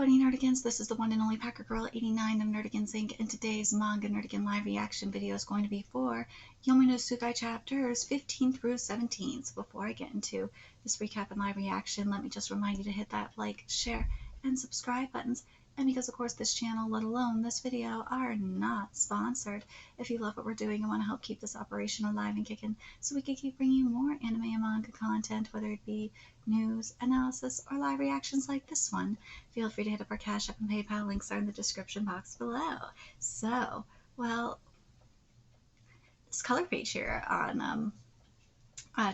everybody, Nerdigans. This is the one and only Packer Girl 89 of Nerdigans Inc. And today's Manga Nerdigan live reaction video is going to be for Yomi no Tsugai chapters 15 through 17. So before I get into this recap and live reaction, let me just remind you to hit that like, share, and subscribe buttons. And because, of course, this channel, let alone this video, are not sponsored. If you love what we're doing and want to help keep this operation alive and kicking so we can keep bringing you more anime and manga content, whether it be news, analysis, or live reactions like this one, feel free to hit up our Cash App and PayPal. Links are in the description box below. So, well, this color page here on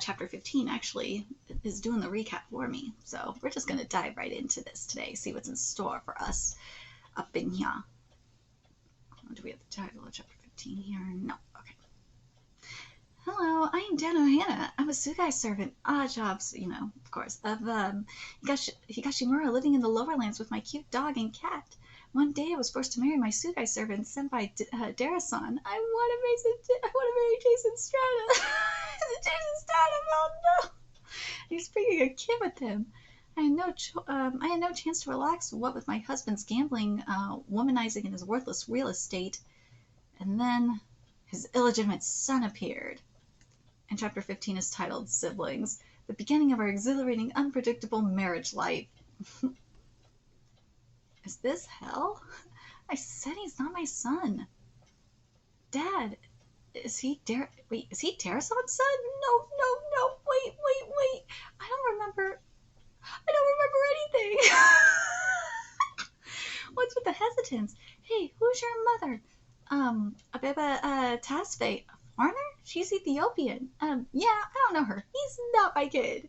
chapter 15 actually is doing the recap for me. So we're just going to dive right into this today, see what's in store for us up in here. Do we have the title of chapter 15 here? No. Okay. Hello, I am Dano Hannah. I'm a Tsugai servant. Odd jobs, you know, of course, of Higashimura, living in the lower lands with my cute dog and cat. One day I was forced to marry my Tsugai servant, sent by Dara-san. I want to marry Jason Strata. Jason Strata, oh no! He's bringing a kid with him. I had no chance to relax, what with my husband's gambling, womanizing, and his worthless real estate. And then his illegitimate son appeared. And chapter 15 is titled Siblings, the beginning of our exhilarating, unpredictable marriage life. Is this hell? I said he's not my son. Dad, is he Dara-san's son? No, wait. I don't remember anything. What's with the hesitance? Hey, who's your mother? Abeba Tasfe, a foreigner? She's Ethiopian. Yeah, I don't know her. He's not my kid.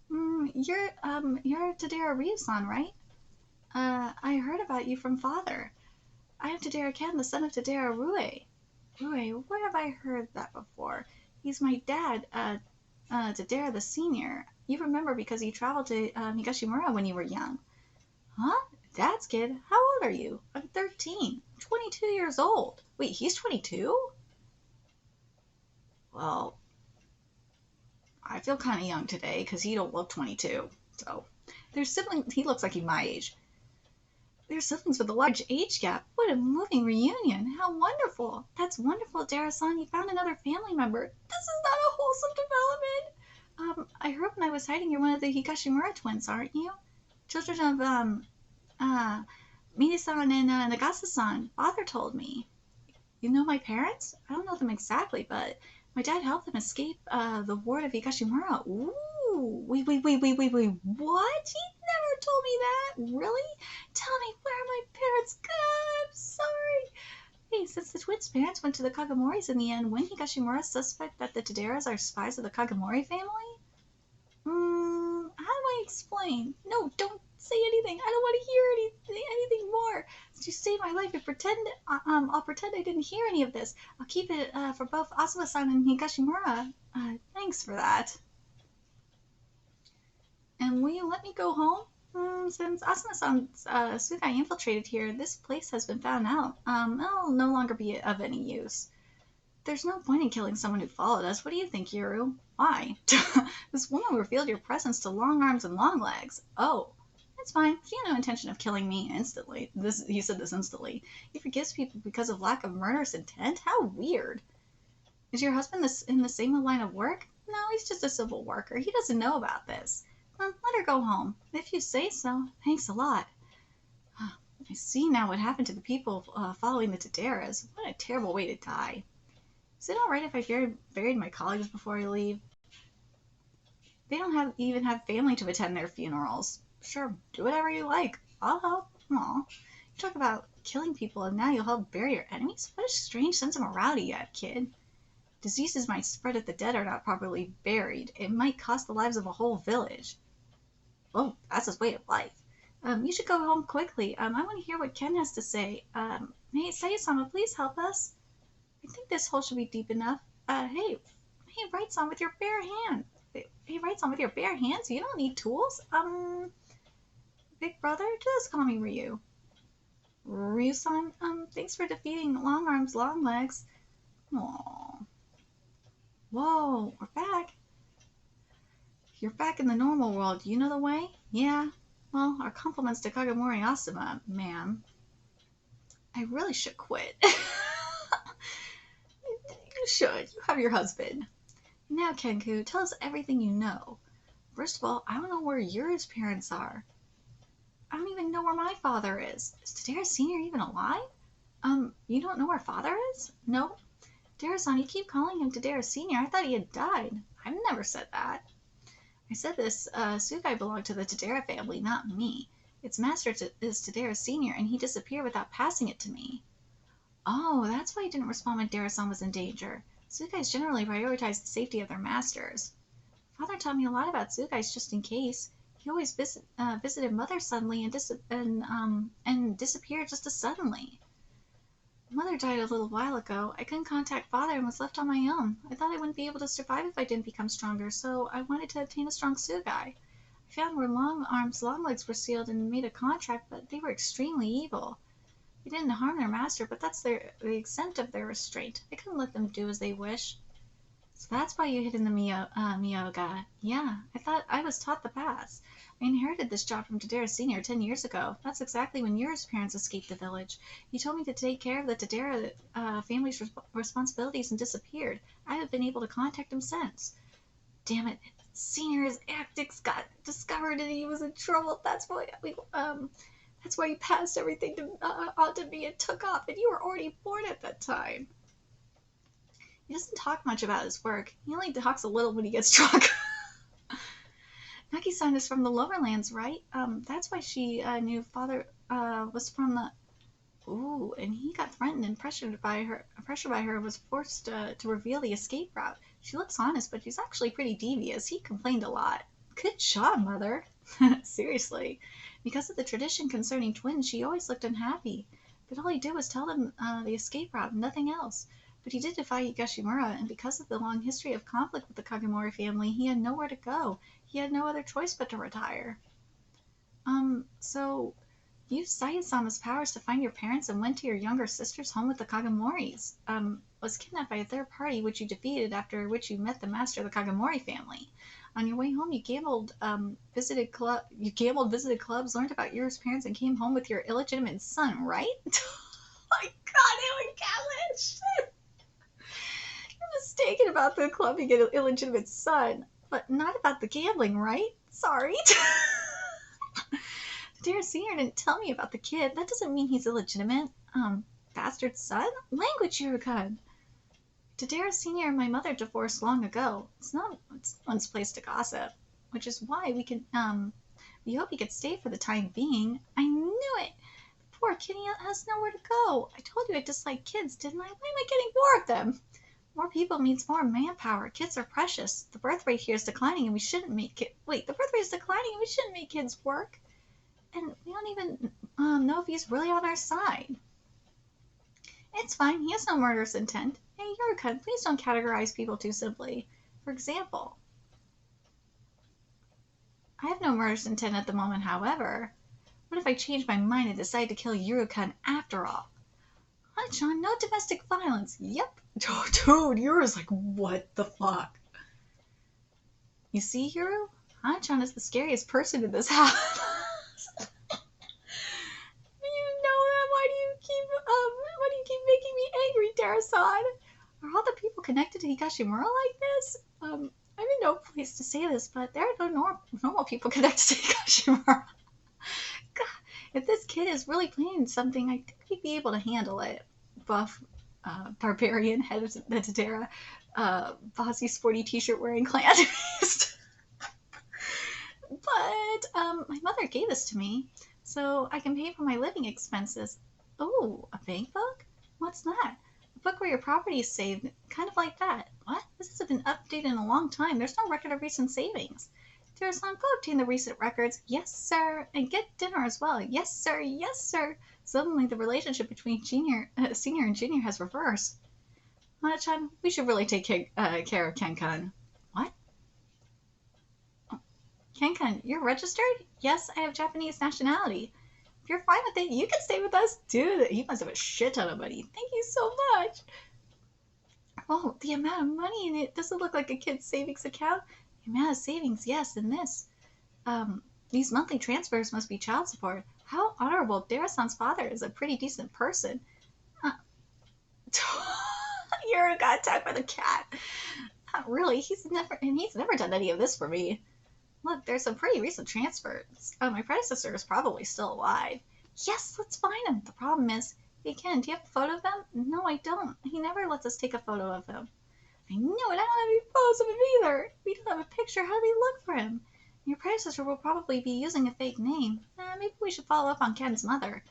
You're Tadera Ryusan, right? I heard about you from father. I am Tadera Ken, the son of Tadera Rue. Rue, where have I heard that before? He's my dad, Tadera the senior. You remember because he traveled to Higashimura when you were young. Huh? Dad's kid? How old are you? I'm 13. 22 years old. Wait, he's 22? Well, I feel kind of young today because he don't look 22. So, their siblings, he looks like he's my age. They're siblings with a large age gap. What a moving reunion. How wonderful. That's wonderful, Dara-san. You found another family member. This is not a wholesome development. I heard when I was hiding you're one of the Higashimura twins, aren't you? Children of, Miri-san and Nagasa-san. Father told me. You know my parents? I don't know them exactly, but my dad helped them escape, the ward of Higashimura. Ooh. Wait, what? He never told me that. Really? Tell me, where are my parents? God, I'm sorry. Hey, since the twins' parents went to the Kagamoris in the end, wouldn't Higashimura suspect that the Taderas are spies of the Kagamori family? How do I explain? No, don't say anything. I don't want to hear anything more. Just save my life and I'll pretend I didn't hear any of this. I'll keep it for both Asuma-san and Higashimura. Thanks for that. And will you let me go home? Since Asuna-san's Tsugai infiltrated here, this place has been found out. It'll no longer be of any use. There's no point in killing someone who followed us. What do you think, Yuru? Why? This woman revealed your presence to Long Arms and Long Legs. Oh, that's fine. She had no intention of killing me instantly. He said this instantly. He forgives people because of lack of murderous intent? How weird. Is your husband in the same line of work? No, he's just a civil worker. He doesn't know about this. Let her go home. If you say so. Thanks a lot. I see now what happened to the people following the Taderas. What a terrible way to die. Is it alright if I buried my colleagues before I leave? They don't even have family to attend their funerals. Sure, do whatever you like. I'll help. Aw. You talk about killing people and now you'll help bury your enemies? What a strange sense of morality you have, kid. Diseases might spread if the dead are not properly buried. It might cost the lives of a whole village. Oh, that's his way of life. You should go home quickly. I want to hear what Ken has to say. Hey, Sae-sama, please help us. I think this hole should be deep enough. Hey, Right-san, with your bare hand. Hey, Right-san, with your bare hands? You don't need tools. Big brother, just call me Ryu. Ryu-san, thanks for defeating Long Arms, Long Legs. Aww. Whoa, we're back. You're back in the normal world. You know the way? Yeah. Well, our compliments to Kagomori Asuma, ma'am. I really should quit. You should. You have your husband. Now, Kenku, tell us everything you know. First of all, I don't know where Yura's parents are. I don't even know where my father is. Is Tadera Sr. even alive? You don't know where father is? No. Tadera-san, you keep calling him Tadera Sr. I thought he had died. I've never said that. I said this, Tsugai belonged to the Tadera family, not me. Its master is Tadera Sr., and he disappeared without passing it to me. Oh, that's why he didn't respond when Tadera-san was in danger. Tsugais generally prioritize the safety of their masters. Father taught me a lot about Tsugais just in case. He always visited Mother suddenly and disappeared just as suddenly. Mother died a little while ago. I couldn't contact Father and was left on my own. I thought I wouldn't be able to survive if I didn't become stronger, so I wanted to obtain a strong Tsugai. I found where Long Arms' long legs were sealed and made a contract, but they were extremely evil. They didn't harm their master, but that's the extent of their restraint. I couldn't let them do as they wish. So that's why you hid in the Myoga. Yeah, I thought I was taught the paths. I inherited this job from Tadera Sr. 10 years ago. That's exactly when Yura's parents escaped the village. He told me to take care of the Tadera family's responsibilities and disappeared. I haven't been able to contact him since. Damn it. Senior's antics got discovered and he was in trouble. That's why he passed everything on to me and took off, and you were already born at that time. He doesn't talk much about his work. He only talks a little when he gets drunk. Naki-san is from the lower lands, right? That's why she knew Father was from the... Ooh, and he got threatened and pressured by her and was forced to reveal the escape route. She looks honest, but she's actually pretty devious. He complained a lot. Good job, Mother. Seriously. Because of the tradition concerning twins, she always looked unhappy. But all he did was tell them the escape route, nothing else. But he did defy Higashimura, and because of the long history of conflict with the Kagomori family, he had nowhere to go. He had no other choice but to retire. So you used Saya-sama's powers to find your parents and went to your younger sister's home with the Kagomoris. Was kidnapped by a third party, which you defeated, after which you met the master of the Kagomori family. On your way home, you gambled, visited clubs, learned about your parents, and came home with your illegitimate son, right? Oh my God, they were Catholic! You're mistaken about the clubbing and illegitimate son, but not about the gambling, right? Sorry. Tadera Sr. didn't tell me about the kid. That doesn't mean he's illegitimate. Bastard son? Language, Yurikun. Tadera Sr. and my mother divorced long ago. It's not one's place to gossip, which is why we hope he could stay for the time being. I knew it! The poor kitty has nowhere to go. I told you I dislike kids, didn't I? Why am I getting more of them? More people means more manpower. Kids are precious. The birth rate here is declining and we shouldn't make kids work. And we don't even know if he's really on our side. It's fine. He has no murderous intent. Hey, Yurikun, please don't categorize people too simply. For example, I have no murderous intent at the moment, however. What if I change my mind and decide to kill Yurikun after all? Han-chan, no domestic violence. Yep. Oh, dude, Yuru's like, what the fuck? You see, Yuru? Han-chan is the scariest person in this house. Why do you keep making me angry, Tara-san? Are all the people connected to Higashimura like this? I'm in no place to say this, but there are no normal people connected to Higashimura. God, if this kid is really planning something, I think he'd be able to handle it. Buff, barbarian, head of the Tadera, bossy, sporty t-shirt wearing clan. But, my mother gave this to me, so I can pay for my living expenses. Oh, a bank book? What's that? A book where your property is saved, kind of like that. What? This hasn't been updated in a long time. There's no record of recent savings. Tara-san, go obtain the recent records. Yes, sir. And get dinner as well. Yes, sir. Yes, sir. Suddenly, the relationship between senior and junior has reversed. Hana-chan, we should really take care of Ken-kun. What? Oh. Ken-kun, you're registered? Yes, I have Japanese nationality. If you're fine with it, you can stay with us. Dude, he must have a shit ton of money. Thank you so much. Oh, the amount of money in it. Does it look like a kid's savings account? The amount of savings, yes, in this. These monthly transfers must be child support. How honorable. Dara-san's father is a pretty decent person. Uh, You're got attacked by the cat. Not really. He's never done any of this for me. Look, there's some pretty recent transfers. My predecessor is probably still alive. Yes, let's find him. The problem is, hey Ken, do you have a photo of him? No, I don't. He never lets us take a photo of him. I knew it. I don't have any photos of him either. We don't have a picture. How do we look for him? Your predecessor will probably be using a fake name. Maybe we should follow up on Ken's mother.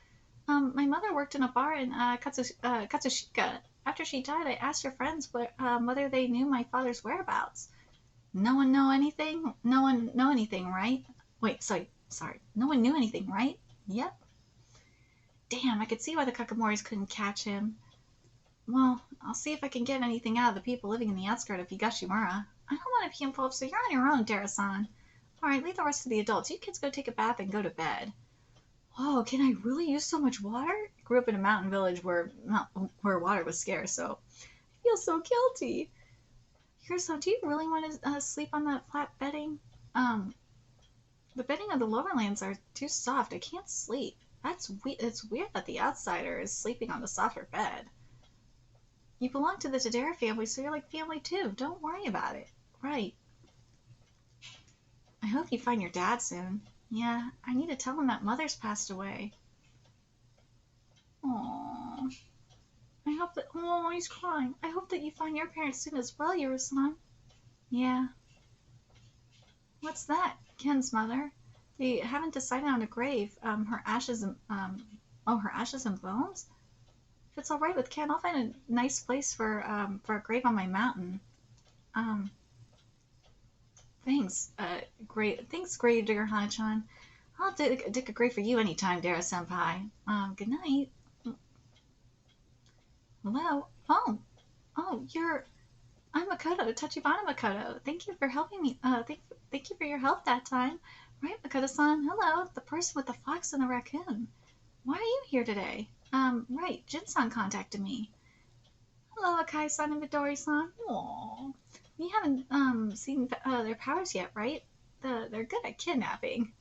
My mother worked in a bar in Katsushika. After she died, I asked her friends whether they knew my father's whereabouts. No one know anything? No one know anything, right? Wait, sorry. No one knew anything, right? Yep. Damn, I could see why the Kakamoris couldn't catch him. Well, I'll see if I can get anything out of the people living in the outskirts of Higashimura. I don't want to be involved, so you're on your own, Dara-san. Alright, leave the rest to the adults. You kids go take a bath and go to bed. Oh, can I really use so much water? I grew up in a mountain village where water was scarce, so I feel so guilty. Hiro-san, do you really want to sleep on that flat bedding? The bedding of the lowerlands are too soft. I can't sleep. It's weird that the outsider is sleeping on the softer bed. You belong to the Tadera family, so you're like family too. Don't worry about it. Right. I hope you find your dad soon. Yeah, I need to tell him that mother's passed away. Aww. I hope that... Oh, he's crying. I hope that you find your parents soon as well, Yuru-san. Yeah. What's that? Ken's mother? They haven't decided on a grave. Her ashes and... her ashes and bones? If it's alright with Ken, I'll find a nice place for a grave on my mountain. Thanks, Thanks, Gravedigger Hana-chan. I'll dig a grave for you anytime, Dara-senpai. Good night. Hello? Oh, I'm Makoto, Tachibana Makoto. Thank you for helping me. Thank you for your help that time. Right, Makoto-san. Hello, the person with the fox and the raccoon. Why are you here today? Right, Jin-san contacted me. Hello, Akai-san and Midori-san. Aww. We haven't seen their powers yet, right? They're good at kidnapping.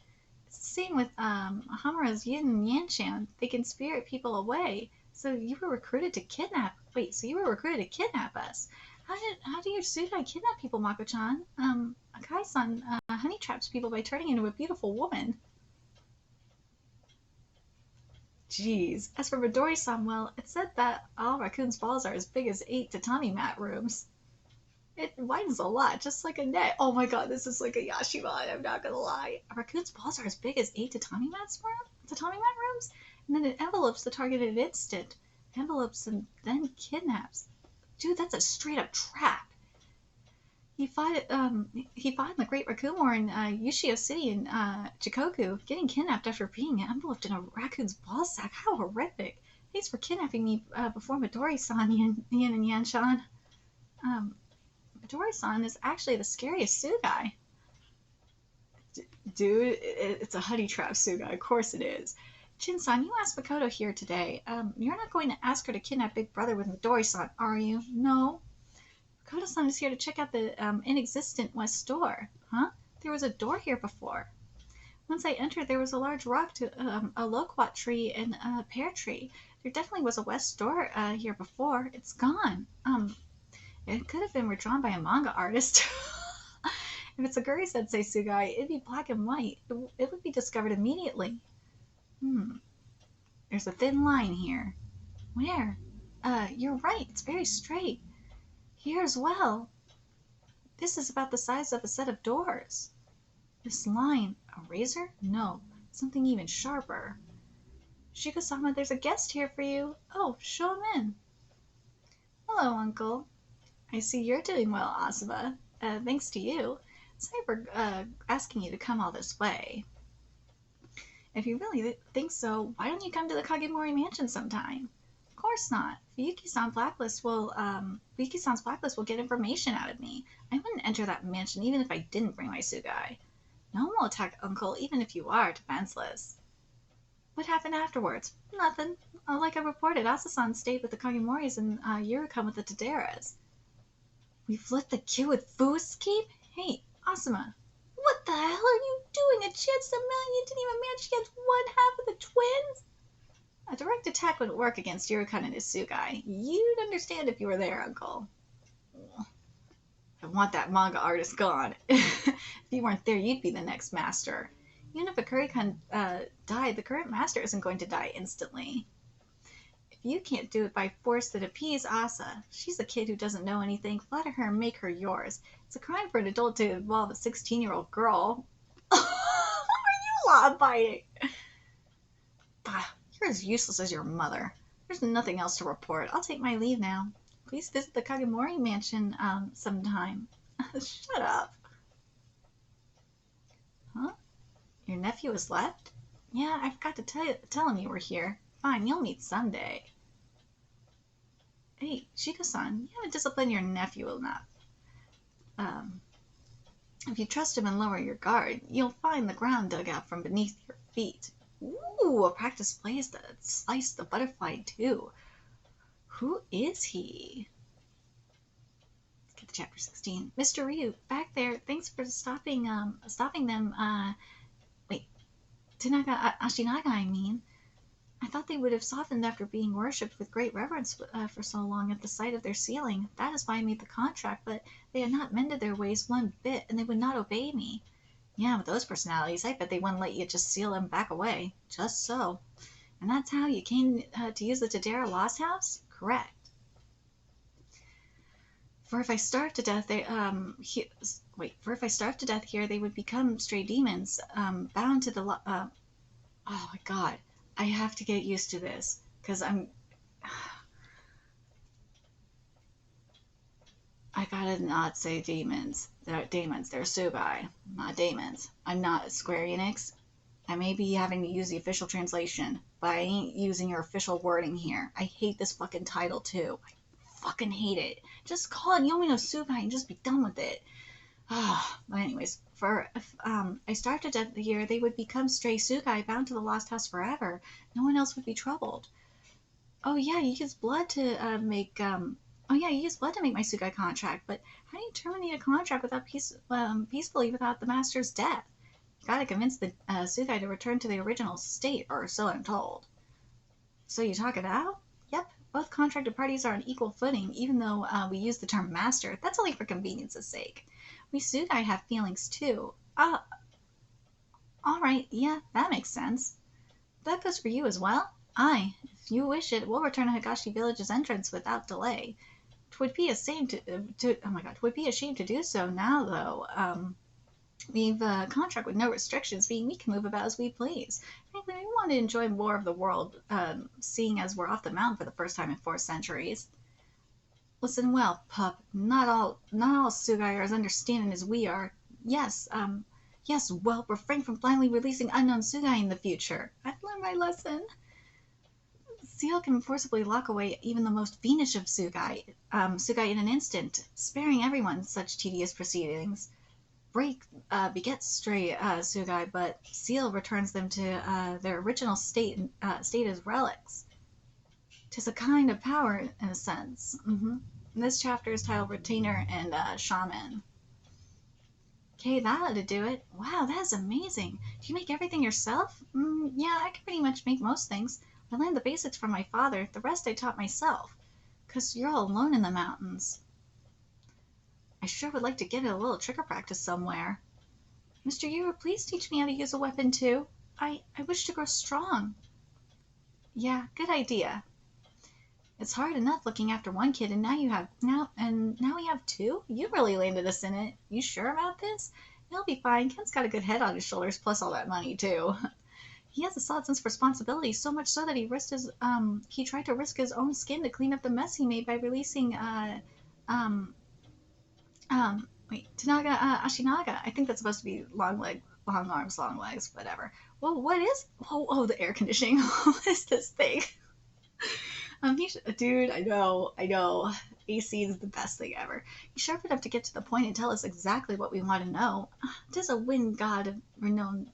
It's the same with Hamura's Yin and Yanshan. They can spirit people away. So you were recruited to kidnap. Wait, so you were recruited to kidnap us? How do your Tsugai kidnap people, Mako-chan? Akai-san honey traps people by turning into a beautiful woman. Jeez. As for Midori-san, well, it said that all raccoon's balls are as big as 8 tatami mat rooms. It widens a lot, just like a net. Oh my god, this is like a Yashima, I'm not gonna lie. A raccoon's balls are as big as 8 tatami mat rooms? And then it envelopes the target in an instant. Envelopes and then kidnaps. Dude, that's a straight up trap. He fought in the Great Raccoon War in Yushio City in Chikoku, getting kidnapped after being enveloped in a raccoon's ball sack. How horrific. Thanks for kidnapping me before Midori-san, Yin and Yanshan. Midori-san is actually the scariest Tsugai. Dude, it's a honey trap Tsugai. Of course it is. Jin-san, you asked Makoto here today. You're not going to ask her to kidnap Big Brother with Midori-san, are you? No. Makoto-san is here to check out the inexistent West Door. Huh? There was a door here before. Once I entered, there was a large rock to a loquat tree and a pear tree. There definitely was a West Door here before. It's gone. It could have been redrawn by a manga artist. If it's a Guri Sensei Tsugai, it'd be black and white. It would be discovered immediately. There's a thin line here. Where? You're right. It's very straight. Here as well. This is about the size of a set of doors. This line. A razor? No. Something even sharper. Shiko-sama, there's a guest here for you. Oh, show him in. Hello, Uncle. I see you're doing well, Asaba. Thanks to you. Sorry for asking you to come all this way. If you really think so, why don't you come to the Kagemori Mansion sometime? Of course not. Yuki-san's blacklist will get information out of me. I wouldn't enter that mansion even if I didn't bring my Tsugai. No one will attack Uncle, even if you are defenseless. What happened afterwards? Nothing. Like I reported, Asa-san stayed with the Kagemoris and Yuru-kun with the Taderas. We flipped the kid with Fu's keep? Hey, Asuma, What the hell are you doing? A chance a million didn't even manage against one half of the twins? A direct attack wouldn't work against Yurikun and his Tsugai. You'd understand if you were there, Uncle. I want that manga artist gone. If you weren't there, you'd be the next master. Even if a Kurikun died, the current master isn't going to die instantly. If you can't do it by force, then appease Asa. She's a kid who doesn't know anything. Flatter her and make her yours. It's a crime for an adult to involve a 16-year-old girl. Are you law-abiding? You're as useless as your mother. There's nothing else to report. I'll take my leave now. Please visit the Kagemori mansion sometime. Shut up. Huh? Your nephew has left? Yeah, I forgot to tell him you were here. Fine, you'll meet someday. Hey, Shiko-san, you haven't disciplined your nephew enough. If you trust him and lower your guard, you'll find the ground dug out from beneath your feet. Ooh, a practice plays that sliced the butterfly too. Who is he? Let's get to chapter 16. Mr. Ryu, back there, thanks for stopping them. Wait, Tanaka, Ashinaga, I mean. I thought they would have softened after being worshipped with great reverence for so long at the sight of their ceiling. That is why I made the contract, but they had not mended their ways one bit, and they would not obey me. Yeah, with those personalities, I bet they wouldn't let you just seal them back away. Just so. And that's how you came to use the Tadera Lost House? Correct. For if I starve to death, here, they would become stray demons, bound to the. Oh my God, I have to get used to this because I gotta not say demons. They're demons. They're Tsugai, not demons. I'm not Square Enix. I may be having to use the official translation, but I ain't using your official wording here. I hate this fucking title too. I fucking hate it. Just call it Yomi no Tsugai and just be done with it. But anyways, if I starve to death here, they would become stray Tsugai bound to the Lost House forever. No one else would be troubled. Oh yeah, you use blood to make my Tsugai contract, but how do you terminate a contract without peacefully without the master's death? You gotta convince the Tsugai to return to the original state, or so I'm told. So you talk it out? Yep. Both contracted parties are on equal footing, even though we use the term master. That's only for convenience's sake. We Tsugai have feelings too. Alright, yeah, that makes sense. That goes for you as well? Aye, if you wish it, we'll return to Higashi Village's entrance without delay. 'Twould be a shame to do so now, though. We've a contract with no restrictions, meaning we can move about as we please. Frankly, we want to enjoy more of the world, seeing as we're off the mountain for the first time in 4 centuries. Listen well, pup. Not all Tsugai are as understanding as we are. Yes, well, refrain from blindly releasing unknown Tsugai in the future. I've learned my lesson. Seal can forcibly lock away even the most fiendish of Tsugai in an instant, sparing everyone such tedious proceedings. Break begets stray Tsugai, but Seal returns them to their original state as relics. 'Tis a kind of power, in a sense. This chapter is titled Retainer and Shaman. Okay, that ought to do it. Wow, that is amazing. Do you make everything yourself? Yeah, I can pretty much make most things. I learned the basics from my father. The rest I taught myself. 'Cause you're all alone in the mountains. I sure would like to get a little trigger practice somewhere. Mr. Yuru, please teach me how to use a weapon too. I wish to grow strong. Yeah, good idea. It's hard enough looking after one kid, and now we have 2? You really landed us in it. You sure about this? He'll be fine. Ken's got a good head on his shoulders, plus all that money too. He has a solid sense of responsibility, so much so that he tried to risk his own skin to clean up the mess he made by releasing Tanaga Ashinaga. I think that's supposed to be long arms, long legs, whatever. Well, what is? Oh, the air conditioning. What is this thing? Dude, I know. AC is the best thing ever. He's sharp enough to get to the point and tell us exactly what we want to know. 'Tis a wind god of renown.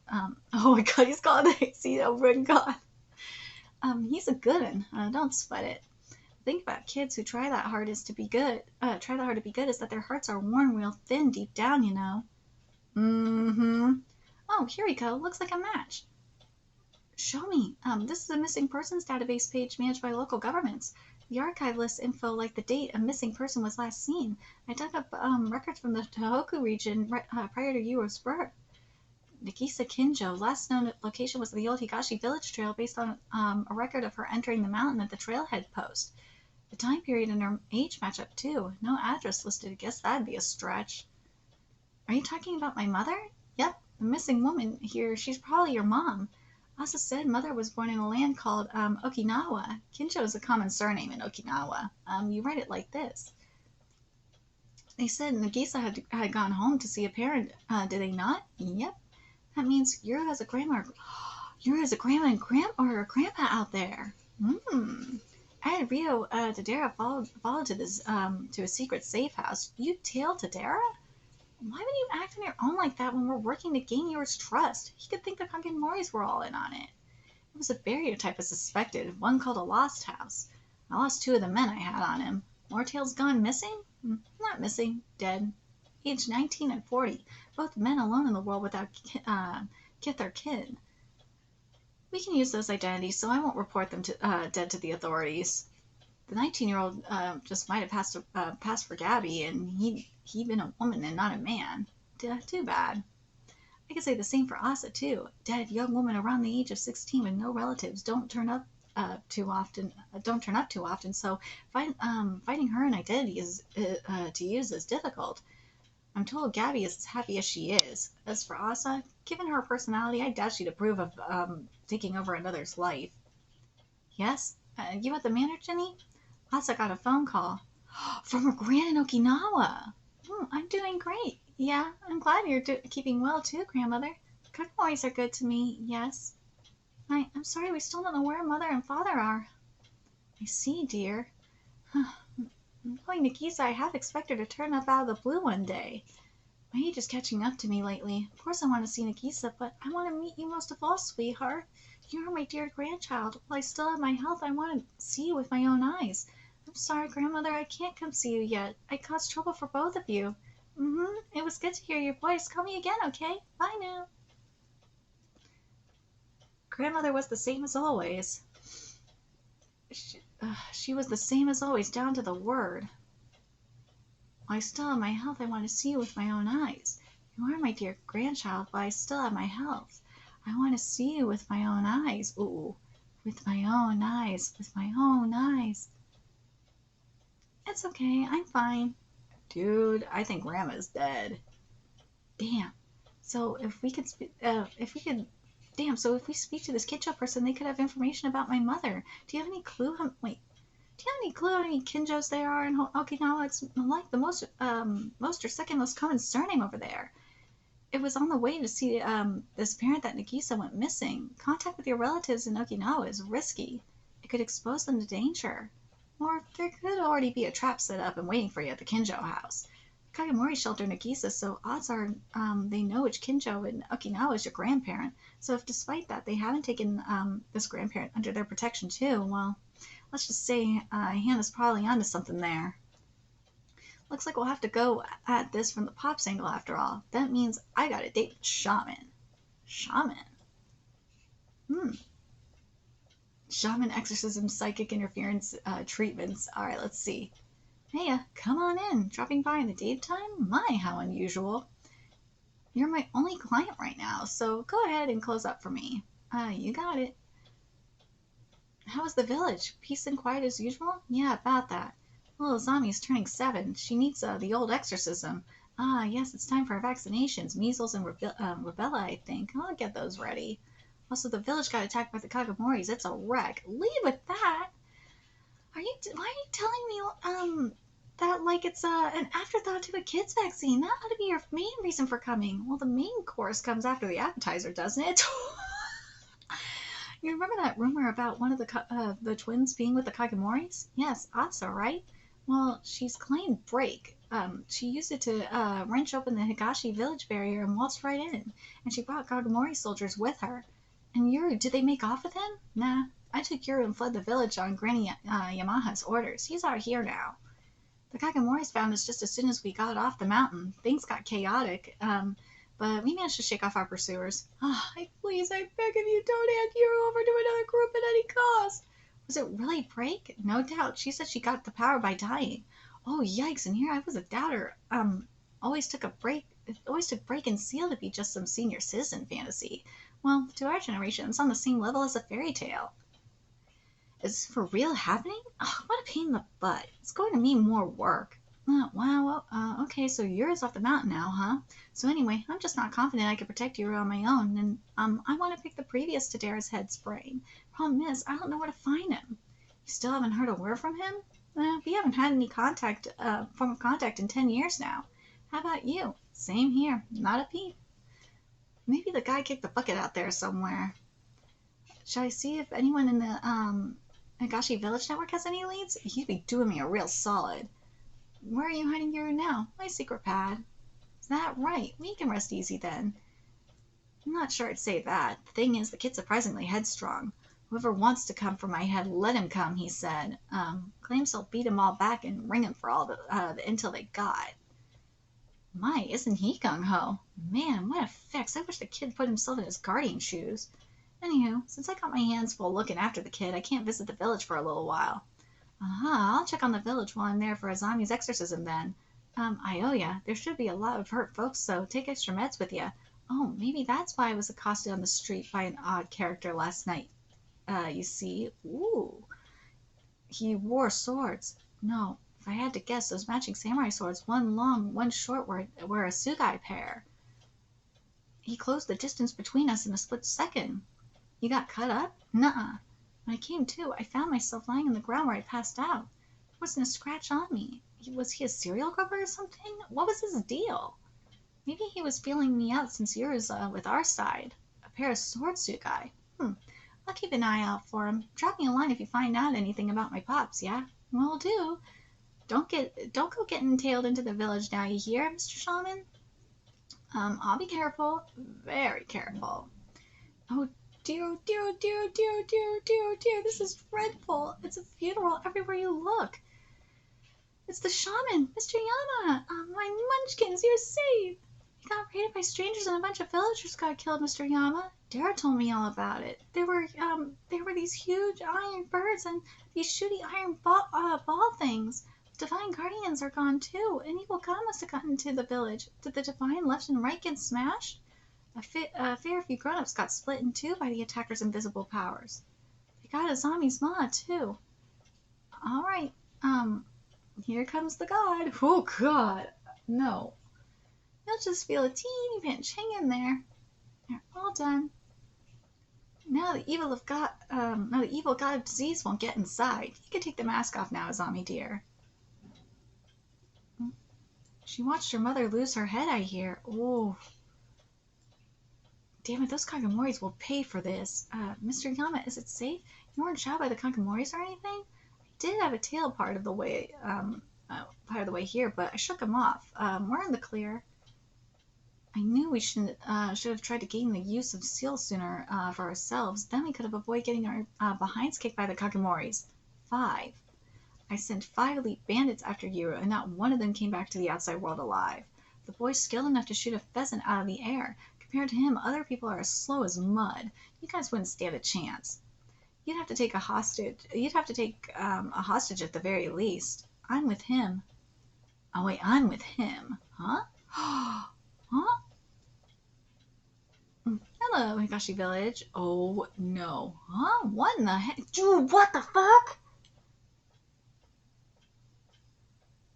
Oh my God, he's called the AC a wind god. He's a good one. Don't sweat it. The thing about kids who try that hard to be good is that their hearts are worn real thin deep down, you know. Mm-hmm. Oh, here we go. Looks like a match. Show me. This is a missing persons database page managed by local governments. The archive lists info like the date a missing person was last seen. I dug up records from the Tohoku region prior to Yuro's birth. Nagisa Kinjo, last known location was the old Higashi village trail based on a record of her entering the mountain at the trailhead post. The time period and her age match up too. No address listed. I guess that'd be a stretch. Are you talking about my mother? Yep, the missing woman here. She's probably your mom. Asa said mother was born in a land called Okinawa. Kinjo is a common surname in Okinawa. You write it like this. They said Nagisa had gone home to see a parent. Did they not? Yep. That means Yuru has a grandma. Yuru has a grandma and or a grandpa out there. I had Rio Tadera followed to this to a secret safe house. You tail Tadera? Why would you act on your own like that when we're working to gain Yuru's trust? He could think the Kagemoris were all in on it. It was a barrier type I suspected, one called a lost house. I lost 2 of the men I had on him. Mortail's gone missing? Not missing, dead. Aged 19 and 40, both men alone in the world without kith or kin. We can use those identities, so I won't report them dead to the authorities. The 19-year-old just might have passed for Gabby, and he'd been a woman and not a man. Too bad. I could say the same for Asa, too. Dead young woman around the age of 16 with no relatives don't turn up too often. So finding her an identity to use is difficult. I'm told Gabby is as happy as she is. As for Asa, given her personality, I doubt she'd approve of taking over another's life. Yes? You at the manor, Jenny? Asa got a phone call. From her gran in Okinawa. I'm doing great. Yeah, I'm glad you're keeping well too, grandmother. Kagemoris are good to me, yes. I'm sorry, we still don't know where mother and father are. I see, dear. Knowing Nagisa, I half expect her to turn up out of the blue one day. My age is catching up to me lately. Of course I want to see Nagisa, but I want to meet you most of all, sweetheart. You are my dear grandchild. While I still have my health, I want to see you with my own eyes. I'm sorry, grandmother, I can't come see you yet. I caused trouble for both of you. It was good to hear your voice. Call me again, okay? Bye now. Grandmother was the same as always. She was the same as always, down to the word. While I still have my health, I want to see you with my own eyes. You are my dear grandchild, while I still have my health. I want to see you with my own eyes. Ooh, with my own eyes, with my own eyes. It's okay, I'm fine. Dude, I think Grandma's dead. Damn. So if we speak to this Kinjo person, they could have information about my mother. Do you have any clue how many Kinjos there are in Okinawa? It's like the most or second most common surname over there. It was on the way to see this parent that Nagisa went missing. Contact with your relatives in Okinawa is risky. It could expose them to danger. Or there could already be a trap set up and waiting for you at the Kinjo house. Kagemori shelter Nagisa, so odds are they know which Kinjo in Okinawa is your grandparent. So if despite that they haven't taken this grandparent under their protection too, well, let's just say Hannah's probably onto something there. Looks like we'll have to go at this from the Pops angle after all. That means I gotta date the shaman. Shaman? Shaman exorcism, psychic interference treatments. Alright, let's see. Hey, come on in. Dropping by in the daytime? My, how unusual. You're my only client right now, so go ahead and close up for me. You got it. How is the village? Peace and quiet as usual? Yeah, about that. Little Zami's turning 7. She needs the old exorcism. Ah, yes, it's time for her vaccinations. Measles and rubella, I think. I'll get those ready. Also, the village got attacked by the Kagemoris. It's a wreck. Leave with that. Why are you telling me that like it's an afterthought to a kid's vaccine? That ought to be your main reason for coming. Well, the main course comes after the appetizer, doesn't it? You remember that rumor about one of the twins being with the Kagemoris? Yes, Asa, right? Well, she's claimed break. She used it to wrench open the Higashi village barrier and waltzed right in. And she brought Kagemori soldiers with her. And Yuru, did they make off with him? Nah. I took Yuru and fled the village on Granny Yamaha's orders. He's out here now. The Kagemoris found us just as soon as we got off the mountain. Things got chaotic. but we managed to shake off our pursuers. Ah, please, I beg of you, don't hand Yuru over to another group at any cost. Was it really Break? No doubt. She said she got the power by dying. Oh, yikes, and here I was a doubter. Always took Break and Seal to be just some senior citizen fantasy. Well, to our generation, it's on the same level as a fairy tale. Is this for real happening? Oh, what a pain in the butt. It's going to mean more work. Wow, okay, so Yura's off the mountain now, huh? So anyway, I'm just not confident I could protect Yura on my own, and I want to pick the previous Tadara's head sprain. Problem is, I don't know where to find him. You still haven't heard a word from him? We haven't had any form of contact in 10 years now. How about you? Same here, not a peep. Maybe the guy kicked the bucket out there somewhere. Shall I see if anyone in the Nagashi Village Network has any leads? He'd be doing me a real solid. Where are you hiding Yuru now? My secret pad. Is that right? We can rest easy then. I'm not sure I'd say that. The thing is, the kid's surprisingly headstrong. Whoever wants to come for my head, let him come, he said. Claims he'll beat them all back and ring him for all the intel they got. My, isn't he gung-ho? Man, what a fix. I wish the kid put himself in his guardian shoes. Anywho, since I got my hands full looking after the kid, I can't visit the village for a little while. I'll check on the village while I'm there for Azami's exorcism then. I owe ya. There should be a lot of hurt folks, so take extra meds with ya. Oh, maybe that's why I was accosted on the street by an odd character last night. You see? Ooh. He wore swords. No, if I had to guess, those matching samurai swords, one long, one short, were a Tsugai pair. He closed the distance between us in a split second. You got cut up? Nuh-uh. When I came to, I found myself lying on the ground where I passed out. There wasn't a scratch on me. Was he a serial grubber or something? What was his deal? Maybe he was feeling me out since yours with our side. A pair of sword Tsugai. I'll keep an eye out for him. Drop me a line if you find out anything about my pops, yeah? Will do. Don't go getting tailed into the village now, you hear, Mr. Shaman? I'll be careful. Very careful. Oh, dear, dear, dear, dear, dear, dear, dear, this is dreadful. It's a funeral everywhere you look. It's the shaman, Mr. Yama. My munchkins, you're safe. You got raided by strangers and a bunch of villagers got killed, Mr. Yama. Dara told me all about it. There were these huge iron birds and these shooty iron ball things. The Divine Guardians are gone too. An evil god must have gotten into the village. Did the Divine left and right get smashed? A fair few grown-ups got split in two by the attackers' invisible powers. They got Azami's ma, too. All right, here comes the god. Oh, God, no. You'll just feel a teeny pinch. Hang in there. They're all done. Now the evil god of disease won't get inside. You can take the mask off now, Azami dear. She watched her mother lose her head, I hear. Oh. Damn it, those Kagamoris will pay for this. Mr. Yama, is it safe? You weren't shot by the Kagamoris or anything? I did have a tail part of the way here, but I shook him off. We're in the clear. I knew we should have tried to gain the use of Seal sooner for ourselves. Then we could have avoided getting our behinds kicked by the Kagamoris. 5. I sent 5 elite bandits after Yuru, and not one of them came back to the outside world alive. The boy's skilled enough to shoot a pheasant out of the air. Compared to him, other people are as slow as mud. You guys wouldn't stand a chance. You'd have to take a hostage. You'd have to take a hostage at the very least. I'm with him. Oh wait, I'm with him. Huh? Huh? Hello, Higashi Village. Oh no. Huh? What in the heck? Dude, what the fuck?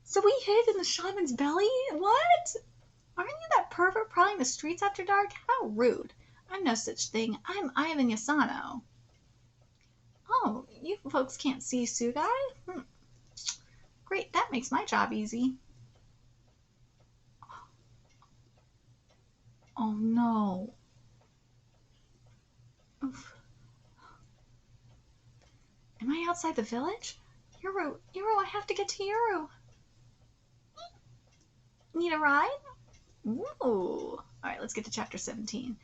So we hid in the shaman's belly? What? Aren't you that pervert prowling the streets after dark? How rude. I'm no such thing. I'm Ivan Yasano. Oh, you folks can't see Tsugai? Great, that makes my job easy. Oh no. Oof. Am I outside the village? Yuru, I have to get to Yuru. Need a ride? Ooh. Alright, let's get to chapter 17.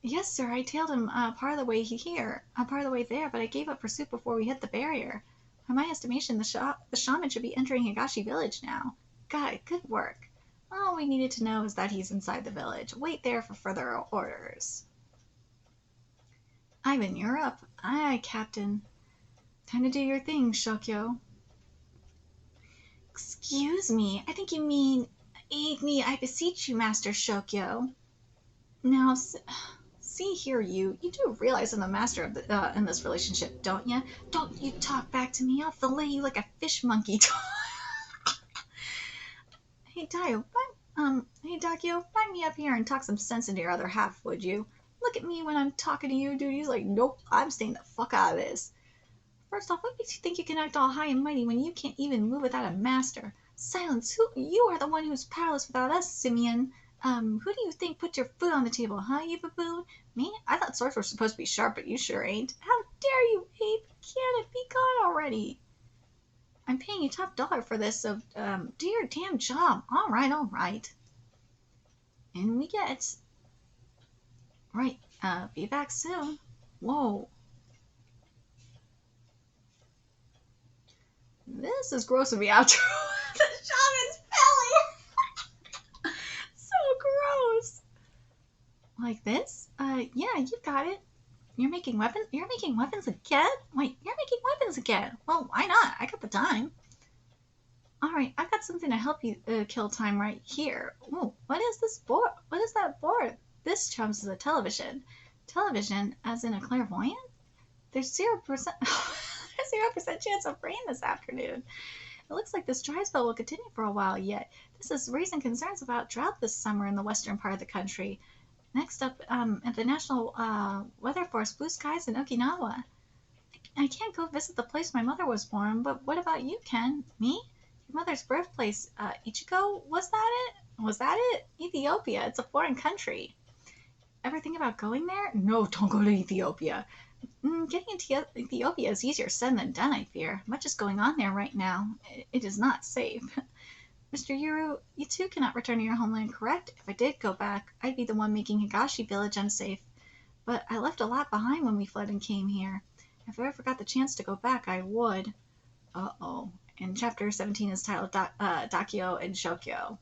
Yes, sir, I tailed him part of the way here, part of the way there, but I gave up pursuit before we hit the barrier. By my estimation, the shaman should be entering Higashi Village now. Got it, good work. All we needed to know is that he's inside the village. Wait there for further orders. Ivan, you're up. Aye, Captain. Time to do your thing, Shokyo. Excuse me, I think you mean, aid me, I beseech you, Master Shokyo. Now, see here, you do realize I'm the master of in this relationship, don't you? Don't you talk back to me, I'll fillet you like a fish monkey. Hey, Dakio, find me up here and talk some sense into your other half, would you? Look at me when I'm talking to you, dude. He's like, nope, I'm staying the fuck out of this. First off, what makes you think you can act all high and mighty when you can't even move without a master? Silence! You are the one who's powerless without us, Simeon. Who do you think put your food on the table, huh, you baboon? Me? I thought swords were supposed to be sharp, but you sure ain't. How dare you, ape? Can it be gone already? I'm paying you top dollar for this, so, do your damn job. All right. And we get... Right, be back soon. Whoa. This is grossing me out. The shaman's belly. So gross. Like this? Yeah, you got it. You're making weapons? You're making weapons again? Wait, you're making weapons again? Well, why not? I got the time. Alright, I've got something to help you kill time right here. Ooh, what is this board? What is that board? This chums is a television. Television, as in a clairvoyant? There's 0%... There's 0% chance of rain this afternoon. It looks like this dry spell will continue for a while yet. This is raising concerns about drought this summer in the western part of the country. Next up, at the National Weather Force, blue skies in Okinawa. I can't go visit the place my mother was born, but what about you, Ken? Me? Your mother's birthplace, Ichigo? Was that it? Was that it? Ethiopia. It's a foreign country. Ever think about going there? No, don't go to Ethiopia. Getting into Ethiopia is easier said than done, I fear. Much is going on there right now. It is not safe. Mr. Yuru, you too cannot return to your homeland, correct? If I did go back, I'd be the one making Higashi village unsafe. But I left a lot behind when we fled and came here. If I ever got the chance to go back, I would. Uh-oh. And chapter 17 is titled Dakio and Shokyo.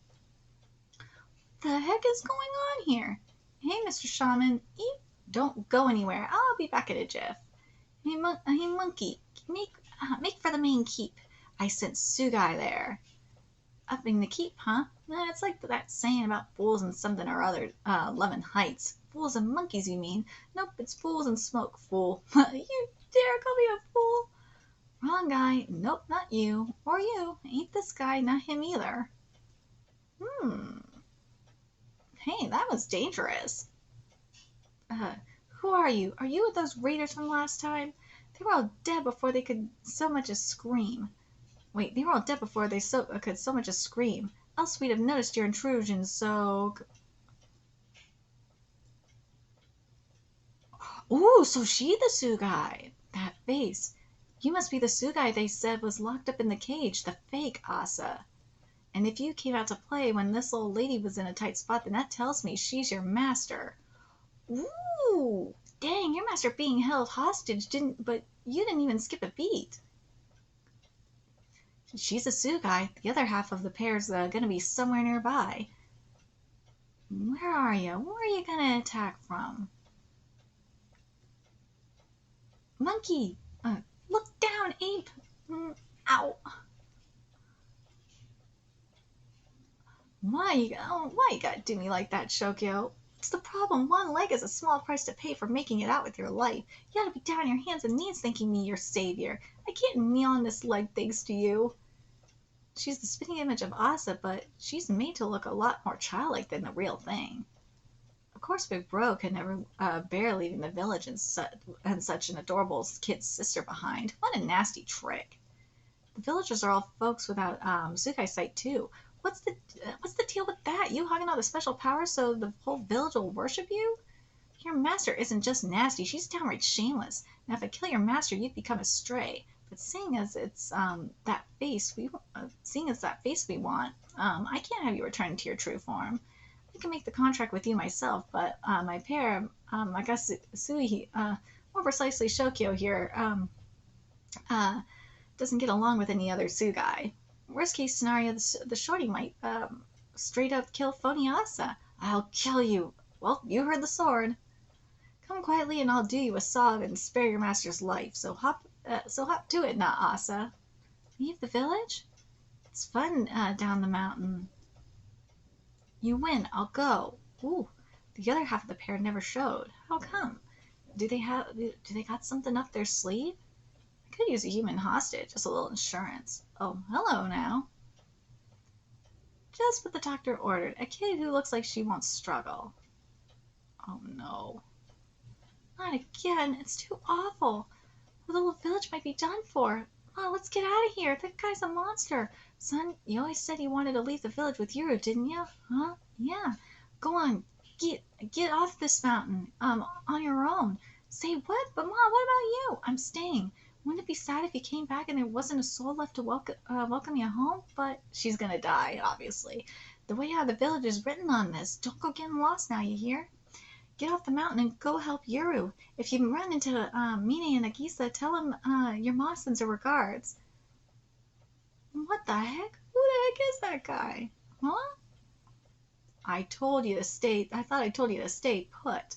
The heck is going on here? Hey, Mr. Shaman, you don't go anywhere. I'll be back at a jiff. Hey, monkey, make for the main keep. I sent Tsugai there. Upping the keep, huh? It's like that saying about fools and something or other, Levin Heights. Fools and monkeys, you mean? Nope, it's fools and smoke, fool. You dare call me a fool? Wrong guy. Nope, not you. Or you. Ain't this guy, not him either. Hey, that was dangerous. Who are you? Are you with those raiders from last time? They were all dead before they could so much as scream. Wait, they were all dead before they could so much as scream. Else we'd have noticed your intrusion, so... Ooh, so she the Tsugai. That face. You must be the Tsugai they said was locked up in the cage, the fake Asa. And if you came out to play when this old lady was in a tight spot, then that tells me she's your master. Ooh, dang, your master being held hostage but you didn't even skip a beat. She's a Tsugai. The other half of the pair's gonna be somewhere nearby. Where are you? Where are you gonna attack from? Monkey! Look down, ape! Ow! Why you gotta do me like that, Shokyo? What's the problem? One leg is a small price to pay for making it out with your life. You gotta be down on your hands and knees thanking me your savior. I can't kneel on this leg thanks to you. She's the spitting image of Asa, but she's made to look a lot more childlike than the real thing. Of course, Big Bro could never bear leaving the village and such an adorable kid sister behind. What a nasty trick. The villagers are all folks without Tsugai sight too. What's the deal with that? You hogging all the special powers so the whole village will worship you? Your master isn't just nasty, she's downright shameless. Now if I kill your master, you'd become a stray. But seeing as it's that face we want, I can't have you return to your true form. I can make the contract with you myself, but my pair, I guess Sui, more precisely Shokyo here, doesn't get along with any other Tsugai. Worst case scenario, the shorty might straight up kill phony Asa. I'll kill you. Well, you heard the sword. Come quietly and I'll do you a solid and spare your master's life. So hop to it, not Asa. Leave the village? It's fun down the mountain. You win. I'll go. Ooh, the other half of the pair never showed. How come? Do they got something up their sleeve? I could use a human hostage, just a little insurance. Oh, hello now. Just what the doctor ordered. A kid who looks like she won't struggle. Oh no. Not again. It's too awful. The little village might be done for. Oh, let's get out of here. That guy's a monster. Son, you always said you wanted to leave the village with Yuru, didn't you? Huh? Yeah. Go on. Get off this mountain. On your own. Say what? But Mom, what about you? I'm staying. Wouldn't it be sad if you came back and there wasn't a soul left to welcome you home? But she's gonna die, obviously. The way out of the village is written on this. Don't go getting lost now, you hear? Get off the mountain and go help Yuru. If you run into Mine and Nagisa, tell them your mom sends her regards. What the heck? Who the heck is that guy? Huh? I thought I told you to stay put.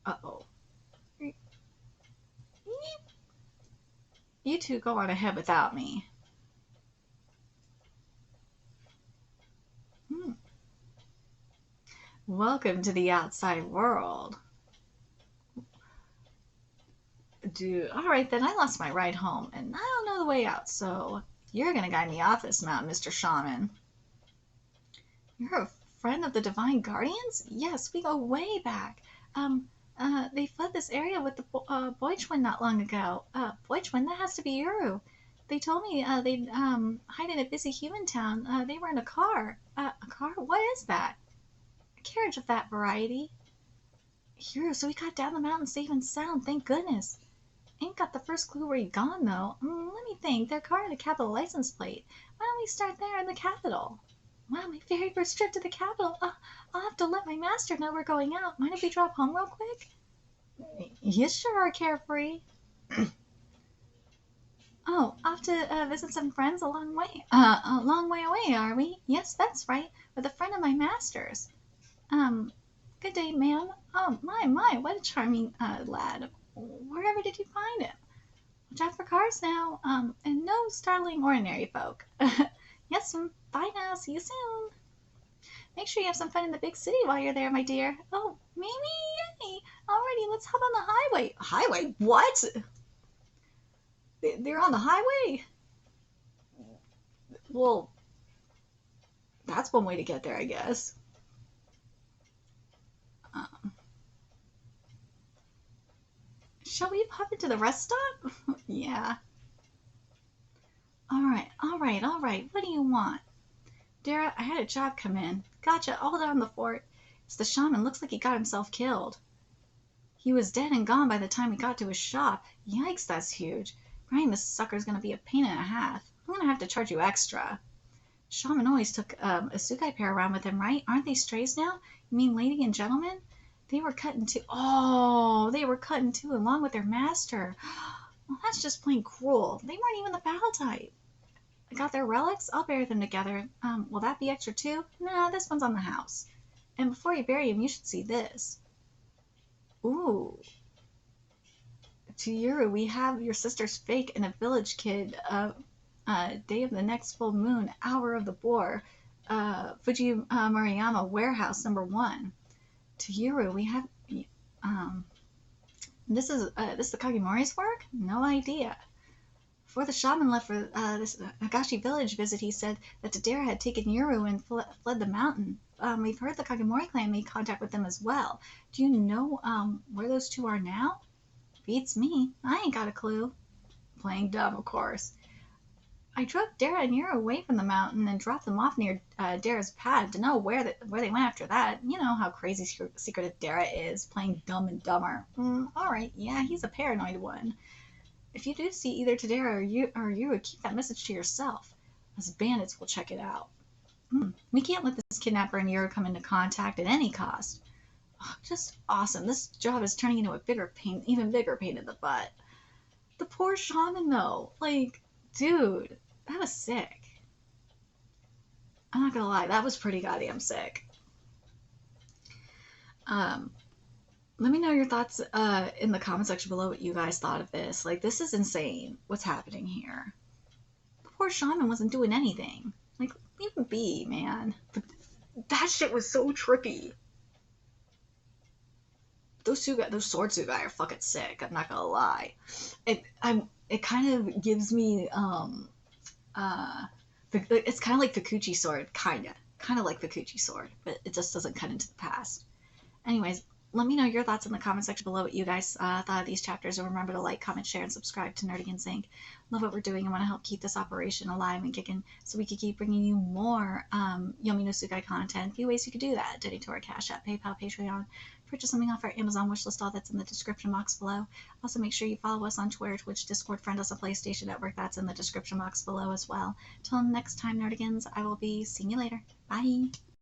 Uh-oh. You two go on ahead without me. Welcome to the outside world. Dude, alright then, I lost my ride home, and I don't know the way out, so you're gonna guide me off this mountain, Mr. Shaman. You're a friend of the Divine Guardians? Yes, we go way back. They fled this area with the boy twin not long ago. Boy twin? That has to be Yuru. They told me they'd hide in a busy human town. They were in a car. A car? What is that? A carriage of that variety. Yuru, so we got down the mountain safe and sound, thank goodness. Ain't got the first clue where he gone, though. Let me think. Their car had a capital license plate. Why don't we start there in the capital? Wow, my very first trip to the capital. I'll have to let my master know we're going out. Mind if we drop home real quick? You sure are carefree. Oh, off to visit some friends a long way away, are we? Yes, that's right. With a friend of my master's. Good day, ma'am. Oh, my, what a charming lad. Wherever did you find him? Watch out for cars now. And no startling ordinary folk. Yes, bye now. See you soon. Make sure you have some fun in the big city while you're there, my dear. Oh, Mimi, yay. Alrighty, let's hop on the highway. Highway? What? They're on the highway? Well, that's one way to get there, I guess. Shall we pop into the rest stop? Yeah. All right. What do you want? Dara, I had a job come in. Gotcha, all down the fort. It's the shaman. Looks like he got himself killed. He was dead and gone by the time we got to his shop. Yikes, that's huge. Buying this sucker's gonna be a pain and a half. I'm gonna have to charge you extra. Shaman always took a Tsugai pair around with him, right? Aren't they strays now? You mean lady and gentleman? They were cut in two. Oh, they were cut in two along with their master. Well, that's just plain cruel. They weren't even the battle type. I got their relics? I'll bury them together. Will that be extra too? Nah, this one's on the house. And before you bury him, you should see this. Ooh. To Yuru, we have your sister's fake and a village kid. Day of the next full moon, hour of the boar. Fuji Maruyama warehouse number 1. To Yuru, we have. This is the Kagimori's work? No idea. Before the shaman left for this Nagashi village visit, he said that Tadera had taken Yuru and fled the mountain. We've heard the Kagimori clan made contact with them as well. Do you know where those two are now? Beats me. I ain't got a clue. Playing dumb, of course. I drove Dara and Yuru away from the mountain and dropped them off near Dara's pad to know where they went after that. You know how crazy secretive Dara is, playing Dumb and Dumber. Alright, yeah, he's a paranoid one. If you do see either Tadera or Yuru, keep that message to yourself. Us bandits will check it out. We can't let this kidnapper and Yuru come into contact at any cost. Oh, just awesome. This job is turning into a even bigger pain in the butt. The poor shaman, though. Like, dude, that was sick. I'm not gonna lie, that was pretty goddamn sick. Um, Let me know your thoughts in the comment section below what you guys thought of this. Like, this is insane. What's happening here? The poor shaman wasn't doing anything. Like, leave him be, man. But that shit was so trippy. Those sword Tsugai are fucking sick. I'm not gonna lie. It kind of gives me it's kind of like the Kuchi sword, kind of like the Kuchi sword, but it just doesn't cut into the past. Anyways, let me know your thoughts in the comment section below what you guys thought of these chapters, and remember to like, comment, share, and subscribe to Nerdigans Inc. Love what we're doing and want to help keep this operation alive and kicking so we can keep bringing you more Yomi no Tsugai content. A few ways you could do that: donate to our Cash App, PayPal, Patreon, purchase something off our Amazon wishlist, all that's in the description box below. Also, make sure you follow us on Twitter, Twitch, Discord, friend us on PlayStation Network, that's in the description box below as well. Till next time, Nerdigans, I will be seeing you later. Bye!